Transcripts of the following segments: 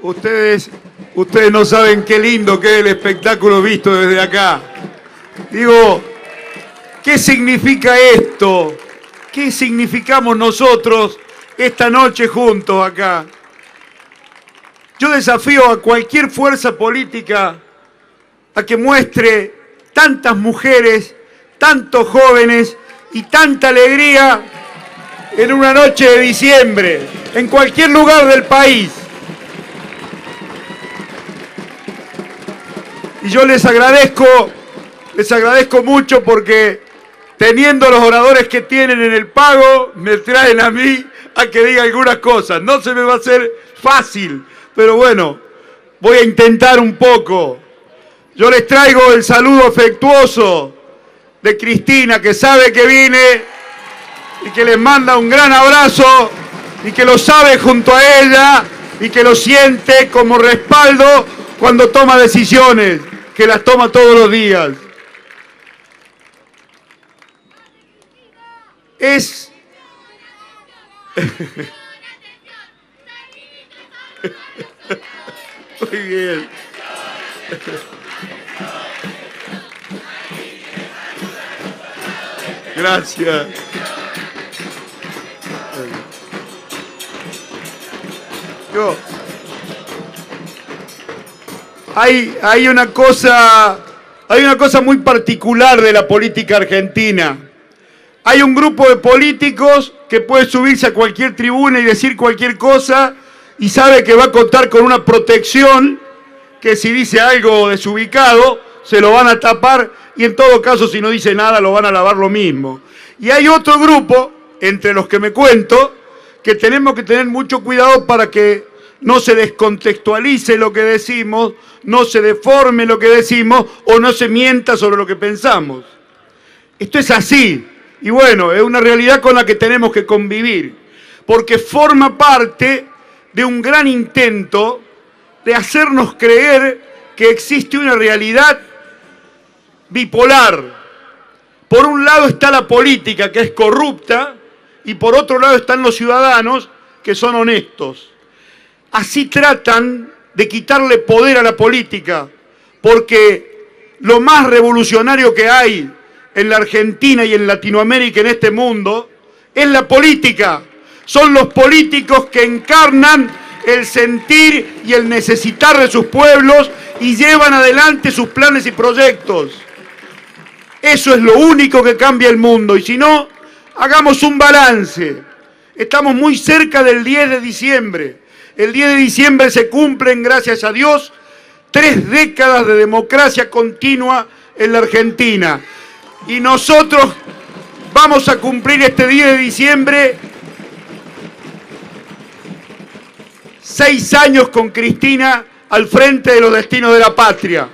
Ustedes no saben qué lindo que es el espectáculo visto desde acá. Digo, ¿qué significa esto? ¿Qué significamos nosotros esta noche juntos acá? Yo desafío a cualquier fuerza política a que muestre tantas mujeres, tantos jóvenes y tanta alegría en una noche de diciembre, en cualquier lugar del país. Y yo les agradezco mucho porque teniendo los oradores que tienen en el pago, me traen a mí a que diga algunas cosas. No se me va a hacer fácil, pero bueno, voy a intentar un poco. Yo les traigo el saludo afectuoso de Cristina, que sabe que vine y que les manda un gran abrazo y que lo sabe junto a ella y que lo siente como respaldo cuando toma decisiones, que las toma todos los días. Muy bien. Gracias. Hay una cosa muy particular de la política argentina. Hay un grupo de políticos que puede subirse a cualquier tribuna y decir cualquier cosa y sabe que va a contar con una protección que si dice algo desubicado se lo van a tapar y en todo caso si no dice nada lo van a lavar lo mismo. Y hay otro grupo, entre los que me cuento, que tenemos que tener mucho cuidado para que no se descontextualice lo que decimos, no se deforme lo que decimos o no se mienta sobre lo que pensamos. Esto es así. Y bueno, es una realidad con la que tenemos que convivir, porque forma parte de un gran intento de hacernos creer que existe una realidad bipolar. Por un lado está la política, que es corrupta, y por otro lado están los ciudadanos, que son honestos. Así tratan de quitarle poder a la política, porque lo más revolucionario que hay en la Argentina y en Latinoamérica, en este mundo, es la política. Son los políticos que encarnan el sentir y el necesitar de sus pueblos y llevan adelante sus planes y proyectos. Eso es lo único que cambia el mundo. Y si no, hagamos un balance. Estamos muy cerca del 10 de diciembre. El 10 de diciembre se cumplen, gracias a Dios, 3 décadas de democracia continua en la Argentina. Y nosotros vamos a cumplir este 10 de diciembre 6 años con Cristina al frente de los destinos de la patria,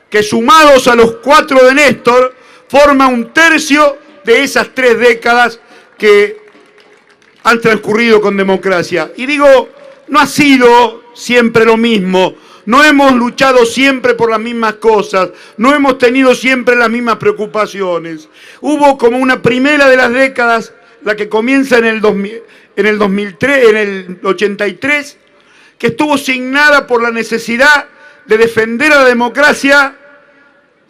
que sumados a los 4 de Néstor, forma un tercio de esas 3 décadas que han transcurrido con democracia. Y digo, no ha sido siempre lo mismo. No hemos luchado siempre por las mismas cosas, no hemos tenido siempre las mismas preocupaciones. Hubo como una primera de las décadas, la que comienza en el 83, que estuvo signada por la necesidad de defender a la democracia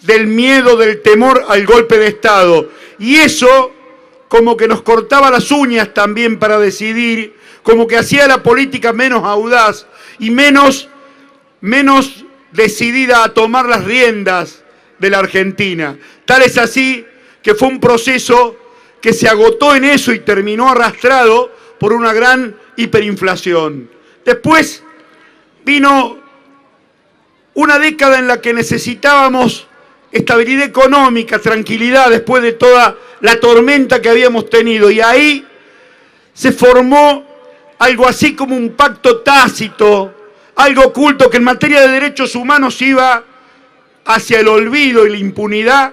del miedo, del temor al golpe de Estado. Y eso como que nos cortaba las uñas también para decidir, como que hacía la política menos audaz y menos decidida a tomar las riendas de la Argentina. Tal es así que fue un proceso que se agotó en eso y terminó arrastrado por una gran hiperinflación. Después vino una década en la que necesitábamos estabilidad económica, tranquilidad, después de toda la tormenta que habíamos tenido. Y ahí se formó algo así como un pacto tácito, algo oculto, que en materia de derechos humanos iba hacia el olvido y la impunidad,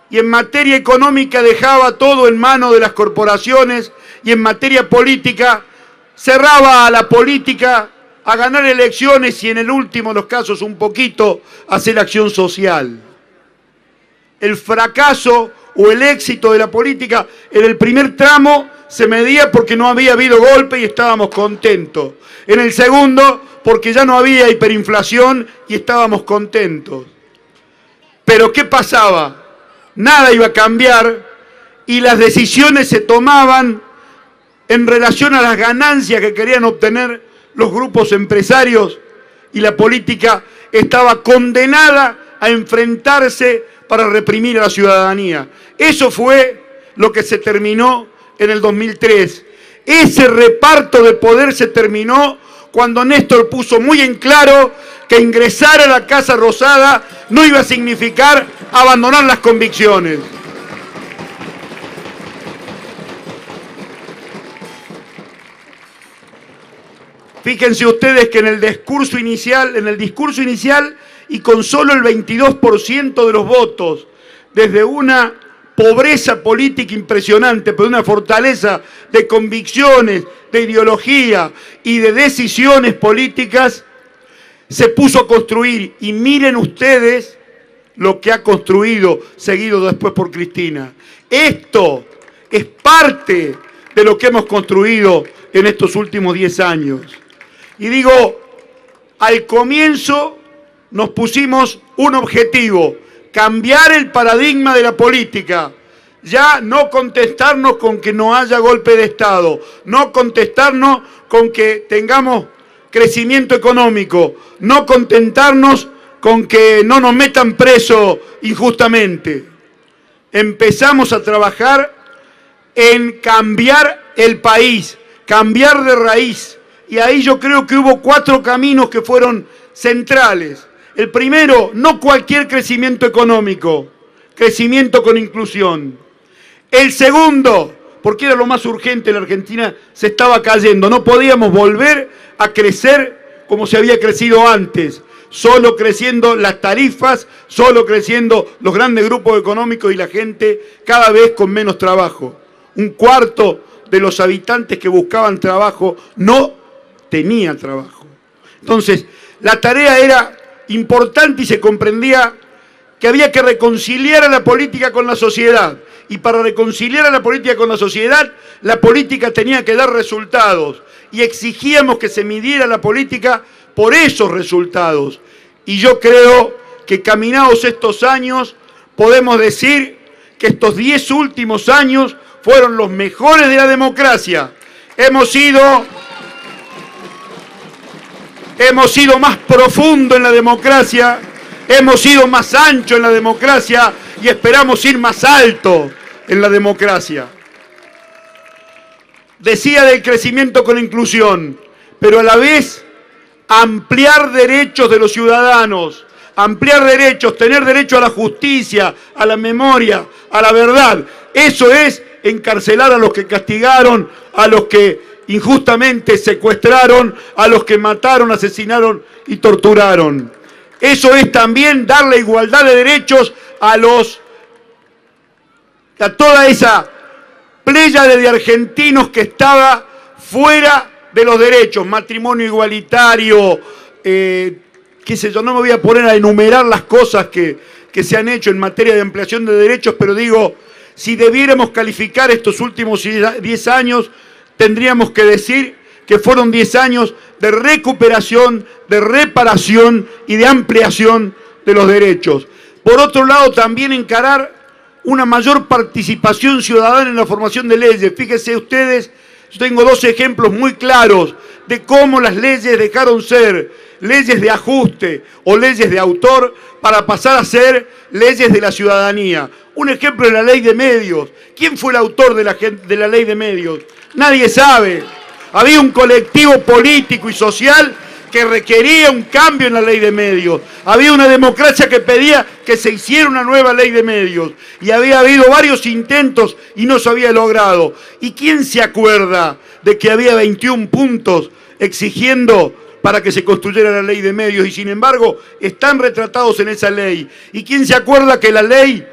y en materia económica dejaba todo en manos de las corporaciones, y en materia política cerraba a la política a ganar elecciones y en el último de los casos un poquito a hacer acción social. El fracaso o el éxito de la política en el primer tramo se medía porque no había habido golpe y estábamos contentos. En el segundo, porque ya no había hiperinflación y estábamos contentos. Pero ¿qué pasaba? Nada iba a cambiar y las decisiones se tomaban en relación a las ganancias que querían obtener los grupos empresarios y la política estaba condenada a enfrentarse para reprimir a la ciudadanía. Eso fue lo que se terminó en el 2003. Ese reparto de poder se terminó cuando Néstor puso muy en claro que ingresar a la Casa Rosada no iba a significar abandonar las convicciones. Fíjense ustedes que en el discurso inicial y con solo el 22% de los votos, desde una pobreza política impresionante, pero una fortaleza de convicciones, de ideología y de decisiones políticas, se puso a construir. Y miren ustedes lo que ha construido, seguido después por Cristina. Esto es parte de lo que hemos construido en estos últimos 10 años. Y digo, al comienzo nos pusimos un objetivo: cambiar el paradigma de la política. Ya no contestarnos con que no haya golpe de Estado, no contestarnos con que tengamos crecimiento económico, no contentarnos con que no nos metan preso injustamente. Empezamos a trabajar en cambiar el país, cambiar de raíz. Y ahí yo creo que hubo 4 caminos que fueron centrales. El primero, no cualquier crecimiento económico, crecimiento con inclusión. El segundo, porque era lo más urgente, la Argentina se estaba cayendo, no podíamos volver a crecer como se había crecido antes, solo creciendo las tarifas, solo creciendo los grandes grupos económicos y la gente cada vez con menos trabajo. 1/4 de los habitantes que buscaban trabajo no tenía trabajo. Entonces, la tarea era importante y se comprendía que había que reconciliar a la política con la sociedad. Y para reconciliar a la política con la sociedad, la política tenía que dar resultados. Y exigíamos que se midiera la política por esos resultados. Y yo creo que caminados estos años, podemos decir que estos 10 últimos años fueron los mejores de la democracia. Hemos sido más profundo en la democracia, hemos sido más ancho en la democracia y esperamos ir más alto en la democracia. Decía del crecimiento con inclusión, pero a la vez ampliar derechos de los ciudadanos, ampliar derechos, tener derecho a la justicia, a la memoria, a la verdad. Eso es encarcelar a los que castigaron, a los que injustamente secuestraron, a los que mataron, asesinaron y torturaron. Eso es también dar la igualdad de derechos a toda esa pléyade de argentinos que estaba fuera de los derechos, matrimonio igualitario, qué sé yo, no me voy a poner a enumerar las cosas que se han hecho en materia de ampliación de derechos, pero digo, si debiéramos calificar estos últimos 10 años, tendríamos que decir que fueron 10 años de recuperación, de reparación y de ampliación de los derechos. Por otro lado, también encarar una mayor participación ciudadana en la formación de leyes. Fíjense ustedes, yo tengo 2 ejemplos muy claros de cómo las leyes dejaron ser leyes de ajuste o leyes de autor para pasar a ser leyes de la ciudadanía. Un ejemplo es la ley de medios. ¿Quién fue el autor de la ley de medios? Nadie sabe. Había un colectivo político y social que requería un cambio en la ley de medios. Había una democracia que pedía que se hiciera una nueva ley de medios. Y había habido varios intentos y no se había logrado. ¿Y quién se acuerda de que había 21 puntos exigiendo para que se construyera la ley de medios? Y sin embargo, están retratados en esa ley. ¿Y quién se acuerda que la ley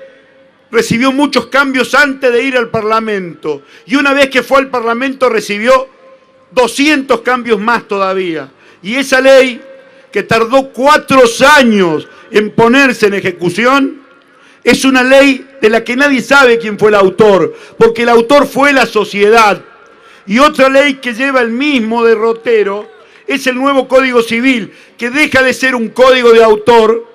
recibió muchos cambios antes de ir al Parlamento? Y una vez que fue al Parlamento recibió 200 cambios más todavía. Y esa ley, que tardó 4 años en ponerse en ejecución, es una ley de la que nadie sabe quién fue el autor, porque el autor fue la sociedad. Y otra ley que lleva el mismo derrotero es el nuevo Código Civil, que deja de ser un código de autor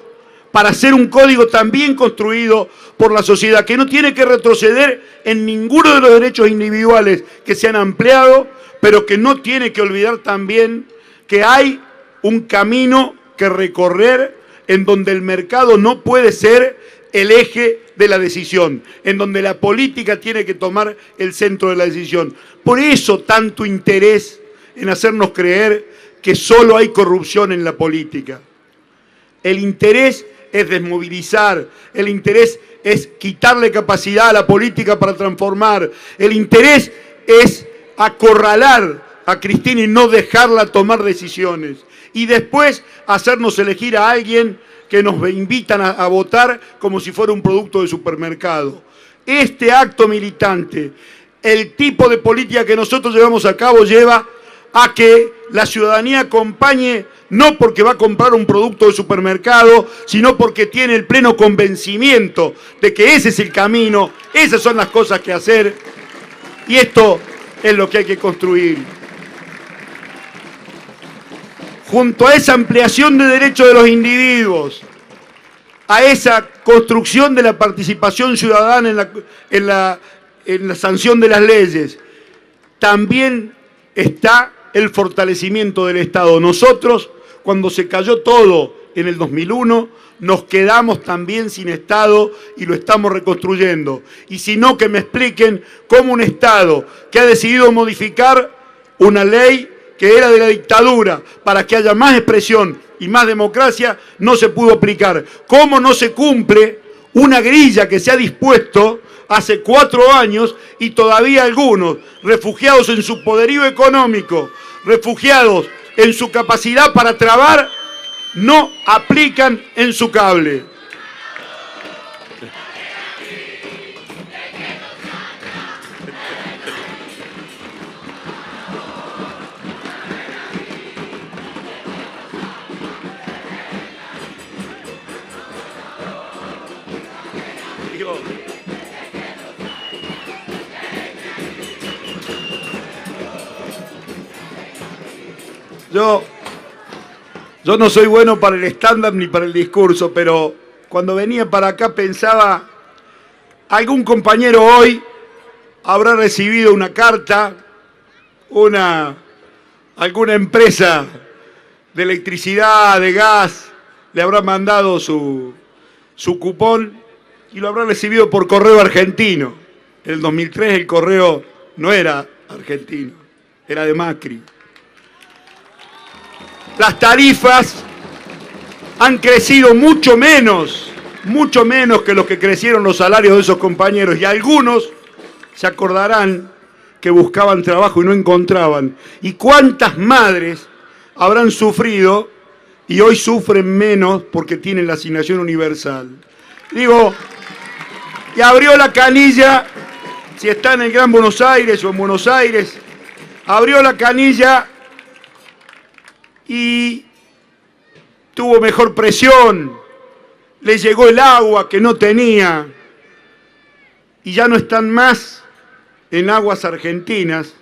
para ser un código también construido por la sociedad, que no tiene que retroceder en ninguno de los derechos individuales que se han ampliado, pero que no tiene que olvidar también que hay un camino que recorrer en donde el mercado no puede ser el eje de la decisión, en donde la política tiene que tomar el centro de la decisión. Por eso tanto interés en hacernos creer que solo hay corrupción en la política. El interés es desmovilizar, el interés es quitarle capacidad a la política para transformar, el interés es acorralar a Cristina y no dejarla tomar decisiones, y después hacernos elegir a alguien que nos invitan a votar como si fuera un producto de supermercado. Este acto militante, el tipo de política que nosotros llevamos a cabo, lleva a que la ciudadanía acompañe, no porque va a comprar un producto de supermercado, sino porque tiene el pleno convencimiento de que ese es el camino, esas son las cosas que hacer, y esto es lo que hay que construir. Junto a esa ampliación de derechos de los individuos, a esa construcción de la participación ciudadana en la sanción de las leyes, también está el fortalecimiento del Estado. Nosotros, cuando se cayó todo en el 2001, nos quedamos también sin Estado y lo estamos reconstruyendo. Y si no, que me expliquen cómo un Estado que ha decidido modificar una ley que era de la dictadura para que haya más expresión y más democracia, no se pudo aplicar. ¿Cómo no se cumple una grilla que se ha dispuesto hace 4 años y todavía algunos, refugiados en su poderío económico, refugiados en su capacidad para trabar, no aplican en su cable? Yo no soy bueno para el stand-up ni para el discurso, pero cuando venía para acá pensaba, algún compañero hoy habrá recibido una carta, alguna empresa de electricidad, de gas, le habrá mandado su cupón y lo habrá recibido por correo argentino. En el 2003 el correo no era argentino, era de Macri. Las tarifas han crecido mucho menos que los que crecieron los salarios de esos compañeros, y algunos se acordarán que buscaban trabajo y no encontraban. ¿Y cuántas madres habrán sufrido y hoy sufren menos porque tienen la asignación universal? Digo, y abrió la canilla, si está en el Gran Buenos Aires o en Buenos Aires, abrió la canilla y tuvo mejor presión, le llegó el agua que no tenía, y ya no están más en aguas argentinas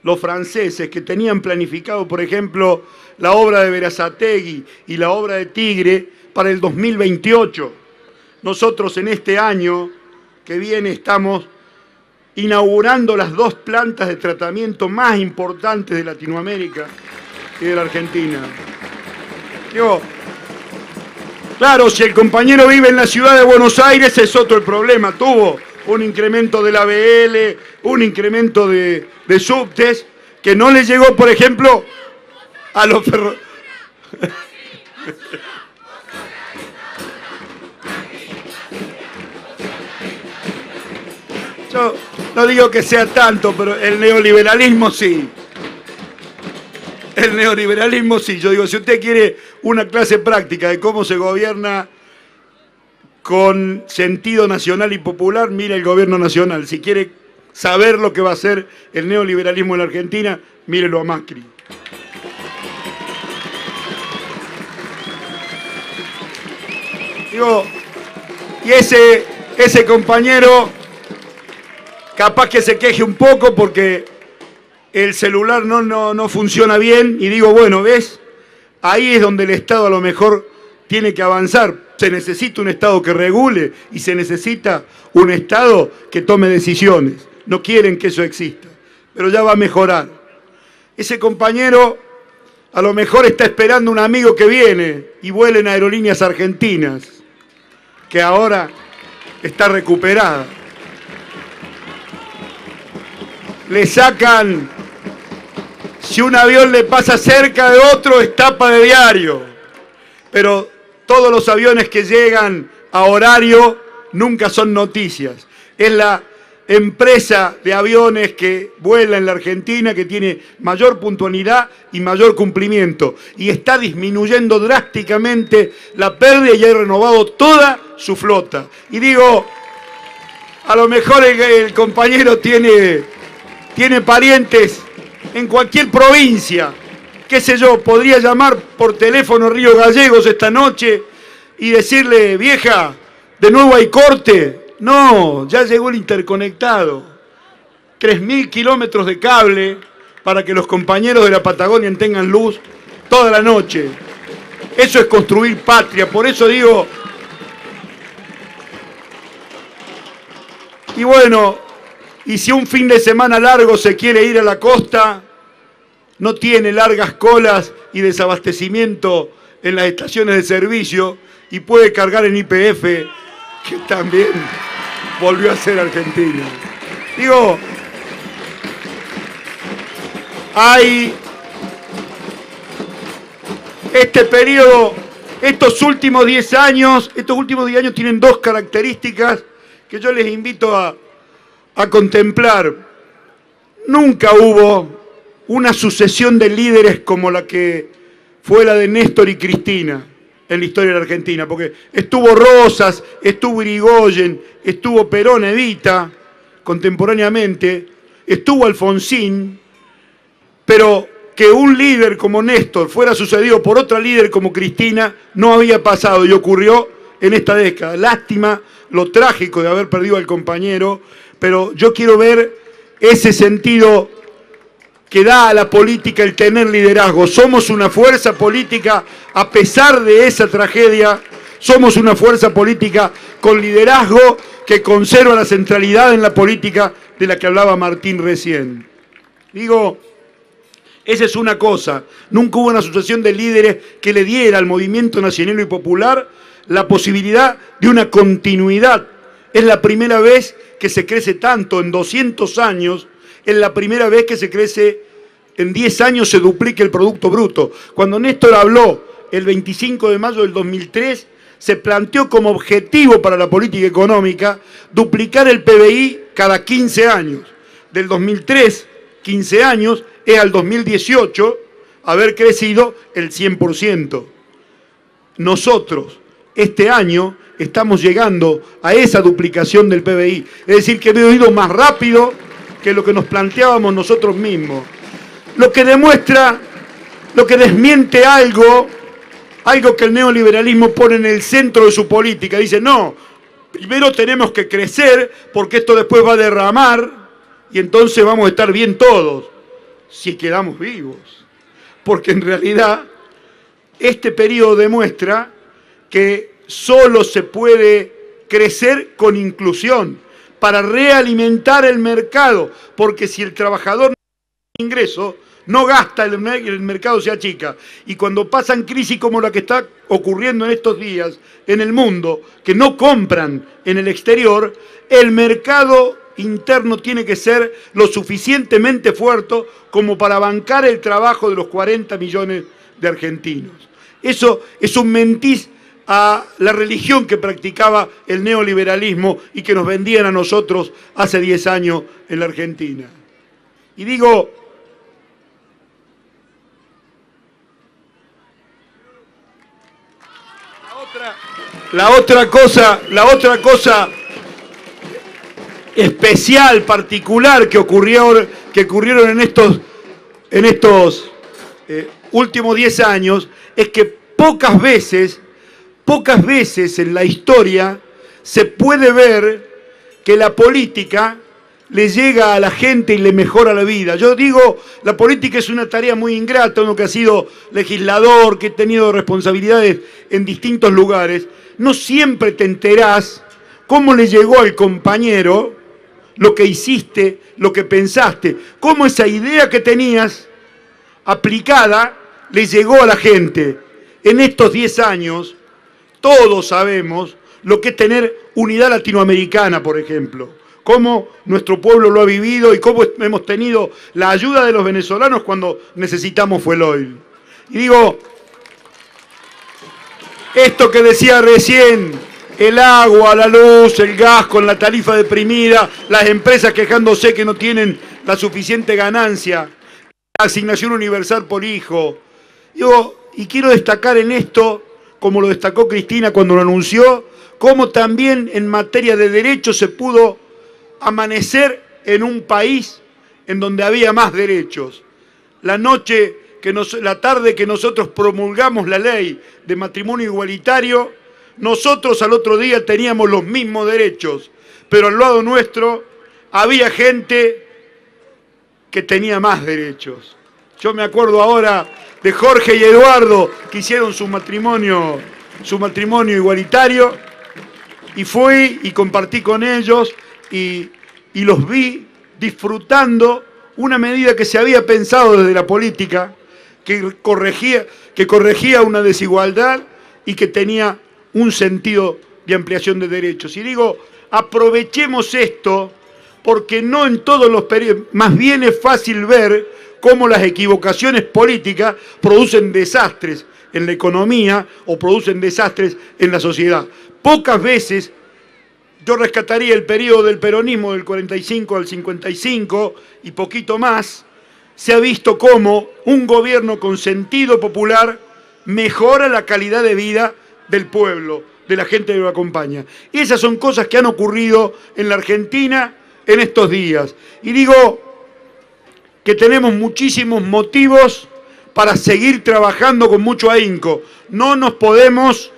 los franceses que tenían planificado, por ejemplo, la obra de Berazategui y la obra de Tigre para el 2028. Nosotros en este año que viene estamos inaugurando las 2 plantas de tratamiento más importantes de Latinoamérica y de la Argentina. Digo, claro, si el compañero vive en la ciudad de Buenos Aires es otro el problema. Tuvo un incremento de la BL, un incremento de subtes, que no le llegó, por ejemplo, a los Yo no digo que sea tanto, pero el neoliberalismo sí. El neoliberalismo sí. Yo digo, si usted quiere una clase práctica de cómo se gobierna con sentido nacional y popular, mire el gobierno nacional. Si quiere saber lo que va a hacer el neoliberalismo en la Argentina, mírelo a Macri. Digo, y ese compañero capaz que se queje un poco porque el celular no funciona bien y digo, bueno, ¿ves? Ahí es donde el Estado a lo mejor tiene que avanzar. Se necesita un Estado que regule y se necesita un Estado que tome decisiones. No quieren que eso exista, pero ya va a mejorar. Ese compañero a lo mejor está esperando un amigo que viene y vuela en Aerolíneas Argentinas, que ahora está recuperada. Le sacan, si un avión le pasa cerca de otro, es tapa de diario. Pero todos los aviones que llegan a horario nunca son noticias. Es la empresa de aviones que vuela en la Argentina que tiene mayor puntualidad y mayor cumplimiento. Y está disminuyendo drásticamente la pérdida y ha renovado toda su flota. Y digo, a lo mejor el compañero tiene parientes en cualquier provincia, qué sé yo, podría llamar por teléfono a Río Gallegos esta noche y decirle, vieja, ¿de nuevo hay corte? No, ya llegó el interconectado. 3.000 kilómetros de cable para que los compañeros de la Patagonia tengan luz toda la noche. Eso es construir patria, por eso digo... Y bueno, y si un fin de semana largo se quiere ir a la costa, no tiene largas colas y desabastecimiento en las estaciones de servicio y puede cargar en YPF, que también volvió a ser Argentina. Digo, hay este periodo, estos últimos 10 años tienen dos características que yo les invito a contemplar. Nunca hubo una sucesión de líderes como la que fue la de Néstor y Cristina en la historia de la Argentina, porque estuvo Rosas, estuvo Irigoyen, estuvo Perón, Evita, contemporáneamente, estuvo Alfonsín, pero que un líder como Néstor fuera sucedido por otra líder como Cristina no había pasado y ocurrió en esta década. Lástima lo trágico de haber perdido al compañero, pero yo quiero ver ese sentido que da a la política el tener liderazgo. Somos una fuerza política, a pesar de esa tragedia, somos una fuerza política con liderazgo que conserva la centralidad en la política de la que hablaba Martín recién. Digo, esa es una cosa. Nunca hubo una asociación de líderes que le diera al movimiento nacional y popular la posibilidad de una continuidad. Es la primera vez que se crece tanto en 200 años, es la primera vez que se crece, en 10 años se duplica el Producto Bruto. Cuando Néstor habló el 25 de mayo del 2003, se planteó como objetivo para la política económica duplicar el PBI cada 15 años. Del 2003, 15 años, es al 2018 haber crecido el 100%. Nosotros, este año, estamos llegando a esa duplicación del PBI. Es decir, que hemos ido más rápido que lo que nos planteábamos nosotros mismos. Lo que demuestra, lo que desmiente algo que el neoliberalismo pone en el centro de su política. Dice, no, primero tenemos que crecer porque esto después va a derramar y entonces vamos a estar bien todos, si quedamos vivos. Porque en realidad este periodo demuestra que solo se puede crecer con inclusión para realimentar el mercado, porque si el trabajador no tiene ingreso, no gasta, el mercado se achica. Y cuando pasan crisis como la que está ocurriendo en estos días en el mundo, que no compran en el exterior, el mercado interno tiene que ser lo suficientemente fuerte como para bancar el trabajo de los 40 millones de argentinos. Eso es un mentís a la religión que practicaba el neoliberalismo y que nos vendían a nosotros hace 10 años en la Argentina. Y digo, la otra cosa especial, particular que ocurrieron en estos últimos 10 años es que pocas veces en la historia se puede ver que la política le llega a la gente y le mejora la vida. Yo digo, la política es una tarea muy ingrata, uno que ha sido legislador, que ha tenido responsabilidades en distintos lugares, no siempre te enterás cómo le llegó al compañero lo que hiciste, lo que pensaste, cómo esa idea que tenías aplicada le llegó a la gente. En estos 10 años, todos sabemos lo que es tener unidad latinoamericana, por ejemplo, cómo nuestro pueblo lo ha vivido y cómo hemos tenido la ayuda de los venezolanos cuando necesitamos fuel oil. Y digo, esto que decía recién, el agua, la luz, el gas con la tarifa deprimida, las empresas quejándose que no tienen la suficiente ganancia, la asignación universal por hijo. Digo, y quiero destacar en esto, como lo destacó Cristina cuando lo anunció, cómo también en materia de derechos se pudo amanecer en un país en donde había más derechos. La tarde que nosotros promulgamos la ley de matrimonio igualitario, nosotros al otro día teníamos los mismos derechos, pero al lado nuestro había gente que tenía más derechos. Yo me acuerdo ahora de Jorge y Eduardo que hicieron su matrimonio igualitario, y fui y compartí con ellos y los vi disfrutando una medida que se había pensado desde la política, que corregía una desigualdad y que tenía un sentido de ampliación de derechos. Y digo, aprovechemos esto, porque no en todos los periodos, más bien es fácil ver cómo las equivocaciones políticas producen desastres en la economía o producen desastres en la sociedad. Pocas veces, yo rescataría el periodo del peronismo del 45 al 55 y poquito más, se ha visto cómo un gobierno con sentido popular mejora la calidad de vida del pueblo, de la gente que lo acompaña. Y esas son cosas que han ocurrido en la Argentina en estos días. Y digo que tenemos muchísimos motivos para seguir trabajando con mucho ahínco. No nos podemos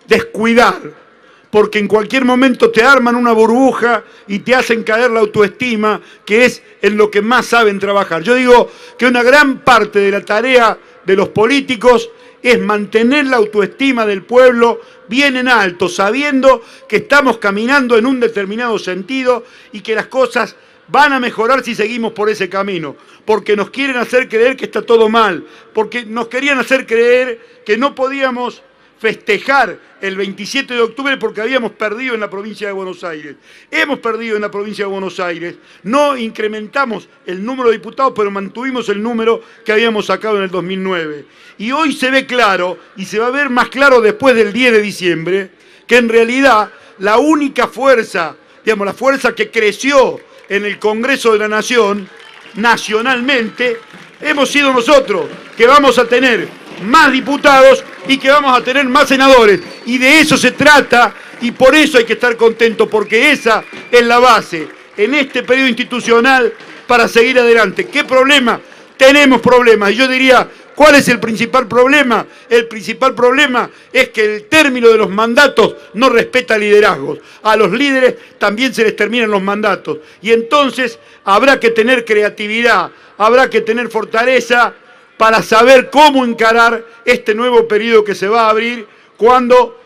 descuidar, porque en cualquier momento te arman una burbuja y te hacen caer la autoestima, que es en lo que más saben trabajar. Yo digo que una gran parte de la tarea de los políticos es mantener la autoestima del pueblo bien en alto, sabiendo que estamos caminando en un determinado sentido y que las cosas van a mejorar si seguimos por ese camino, porque nos quieren hacer creer que está todo mal, porque nos querían hacer creer que no podíamos festejar el 27 de octubre porque habíamos perdido en la provincia de Buenos Aires. Hemos perdido en la provincia de Buenos Aires, no incrementamos el número de diputados, pero mantuvimos el número que habíamos sacado en el 2009. Y hoy se ve claro, y se va a ver más claro después del 10 de diciembre, que en realidad la única fuerza, digamos, la fuerza que creció en el Congreso de la Nación, nacionalmente, hemos sido nosotros, que vamos a tener más diputados y que vamos a tener más senadores. Y de eso se trata, y por eso hay que estar contentos, porque esa es la base en este periodo institucional para seguir adelante. ¿Qué problema? Tenemos problemas. Y yo diría, ¿cuál es el principal problema? El principal problema es que el término de los mandatos no respeta liderazgos. A los líderes también se les terminan los mandatos. Y entonces habrá que tener creatividad, habrá que tener fortaleza para saber cómo encarar este nuevo periodo que se va a abrir cuando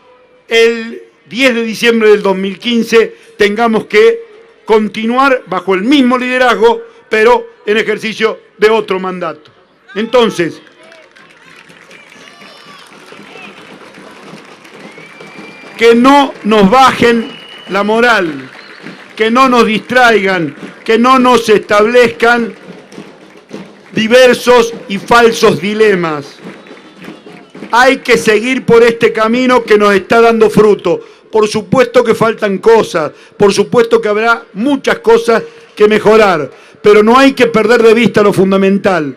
el 10 de diciembre del 2015 tengamos que continuar bajo el mismo liderazgo, pero en ejercicio de otro mandato. Entonces, que no nos bajen la moral, que no nos distraigan, que no nos establezcan diversos y falsos dilemas. Hay que seguir por este camino que nos está dando fruto. Por supuesto que faltan cosas, por supuesto que habrá muchas cosas que mejorar, pero no hay que perder de vista lo fundamental.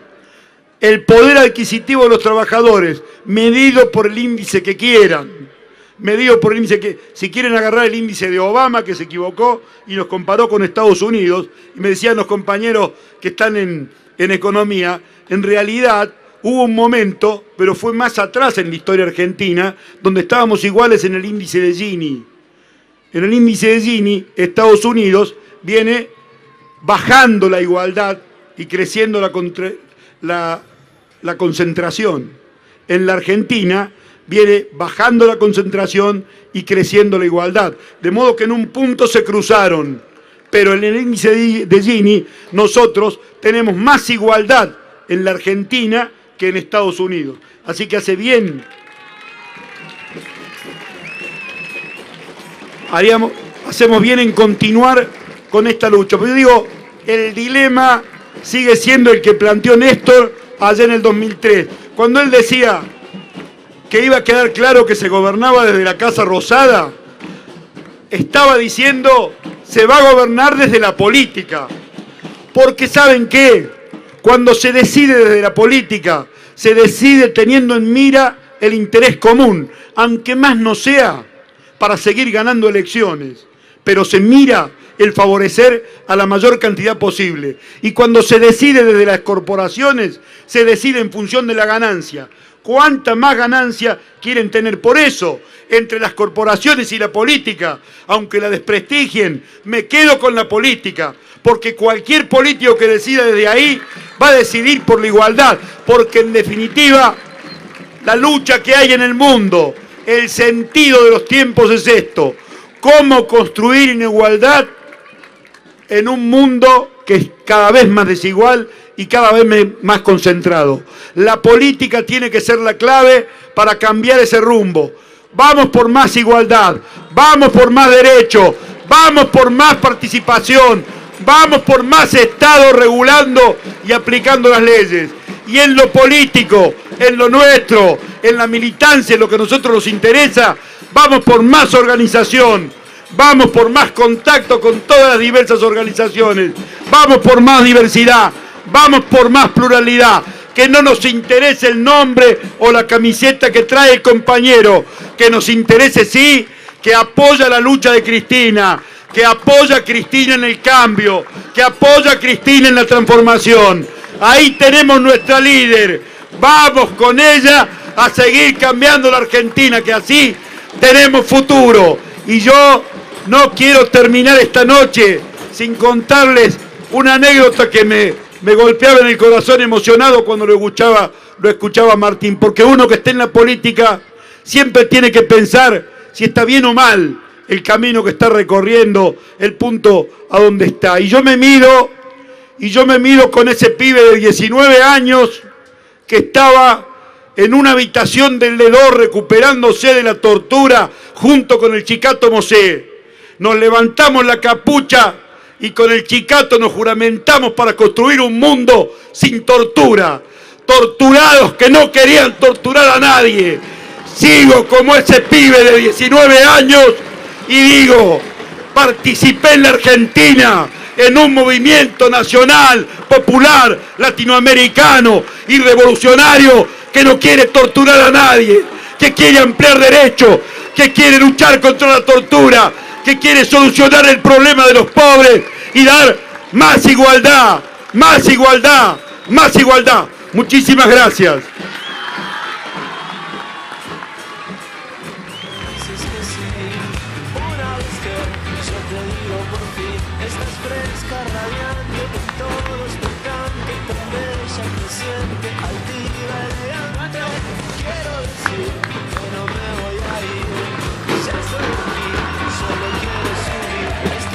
El poder adquisitivo de los trabajadores, medido por el índice que quieran, medido por el índice que, si quieren agarrar el índice de Obama, que se equivocó y nos comparó con Estados Unidos, y me decían los compañeros que están en economía, en realidad hubo un momento, pero fue más atrás en la historia argentina, donde estábamos iguales en el índice de Gini. En el índice de Gini, Estados Unidos viene bajando la igualdad y creciendo la concentración. En la Argentina viene bajando la concentración y creciendo la igualdad. De modo que en un punto se cruzaron, pero en el índice de Gini nosotros tenemos más igualdad en la Argentina que en Estados Unidos. Así que hace bien. Hacemos bien en continuar con esta lucha. Pero yo digo, el dilema sigue siendo el que planteó Néstor allá en el 2003, cuando él decía que iba a quedar claro que se gobernaba desde la Casa Rosada. Estaba diciendo, se va a gobernar desde la política. Porque ¿saben qué? Cuando se decide desde la política, se decide teniendo en mira el interés común, aunque más no sea para seguir ganando elecciones, pero se mira el favorecer a la mayor cantidad posible. Y cuando se decide desde las corporaciones, se decide en función de la ganancia. ¿Cuánta más ganancia quieren tener? Por eso, entre las corporaciones y la política, aunque la desprestigien, me quedo con la política, porque cualquier político que decida desde ahí va a decidir por la igualdad, porque en definitiva la lucha que hay en el mundo, el sentido de los tiempos es esto: cómo construir en igualdad en un mundo que es cada vez más desigual y cada vez más concentrado. La política tiene que ser la clave para cambiar ese rumbo. Vamos por más igualdad, vamos por más derechos, vamos por más participación, vamos por más Estado regulando y aplicando las leyes. Y en lo político, en lo nuestro, en la militancia, en lo que a nosotros nos interesa, vamos por más organización, vamos por más contacto con todas las diversas organizaciones, vamos por más diversidad, vamos por más pluralidad. Que no nos interese el nombre o la camiseta que trae el compañero, que nos interese sí, que apoya la lucha de Cristina, que apoya a Cristina en el cambio, que apoya a Cristina en la transformación. Ahí tenemos nuestra líder, vamos con ella a seguir cambiando la Argentina, que así tenemos futuro. Y yo no quiero terminar esta noche sin contarles una anécdota que me golpeaba en el corazón emocionado cuando lo escuchaba Martín, porque uno que está en la política siempre tiene que pensar si está bien o mal el camino que está recorriendo, el punto a donde está. Y yo me mido con ese pibe de 19 años que estaba en una habitación del Ledó recuperándose de la tortura junto con el Chicato Mosé. Nos levantamos la capucha y con el Chicato nos juramentamos para construir un mundo sin tortura. Torturados que no querían torturar a nadie. Sigo como ese pibe de 19 años y digo, participé en la Argentina en un movimiento nacional, popular, latinoamericano y revolucionario que no quiere torturar a nadie, que quiere ampliar derechos, que quiere luchar contra la tortura, que quiere solucionar el problema de los pobres y dar más igualdad, más igualdad, más igualdad. Muchísimas gracias.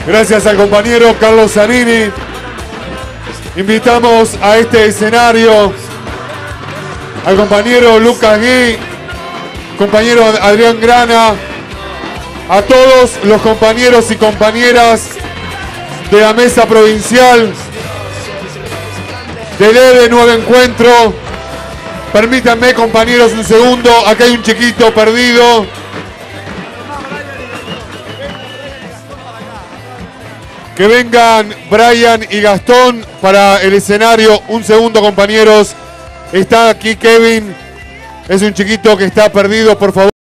Gracias al compañero Carlos Zanini. Invitamos a este escenario al compañero Lucas Gui, compañero Adrián Grana, a todos los compañeros y compañeras de la mesa provincial del EDE Nuevo Encuentro. Permítanme, compañeros, un segundo. Acá hay un chiquito perdido. Que vengan Brian y Gastón para el escenario. Un segundo, compañeros. Está aquí Kevin. Es un chiquito que está perdido, por favor.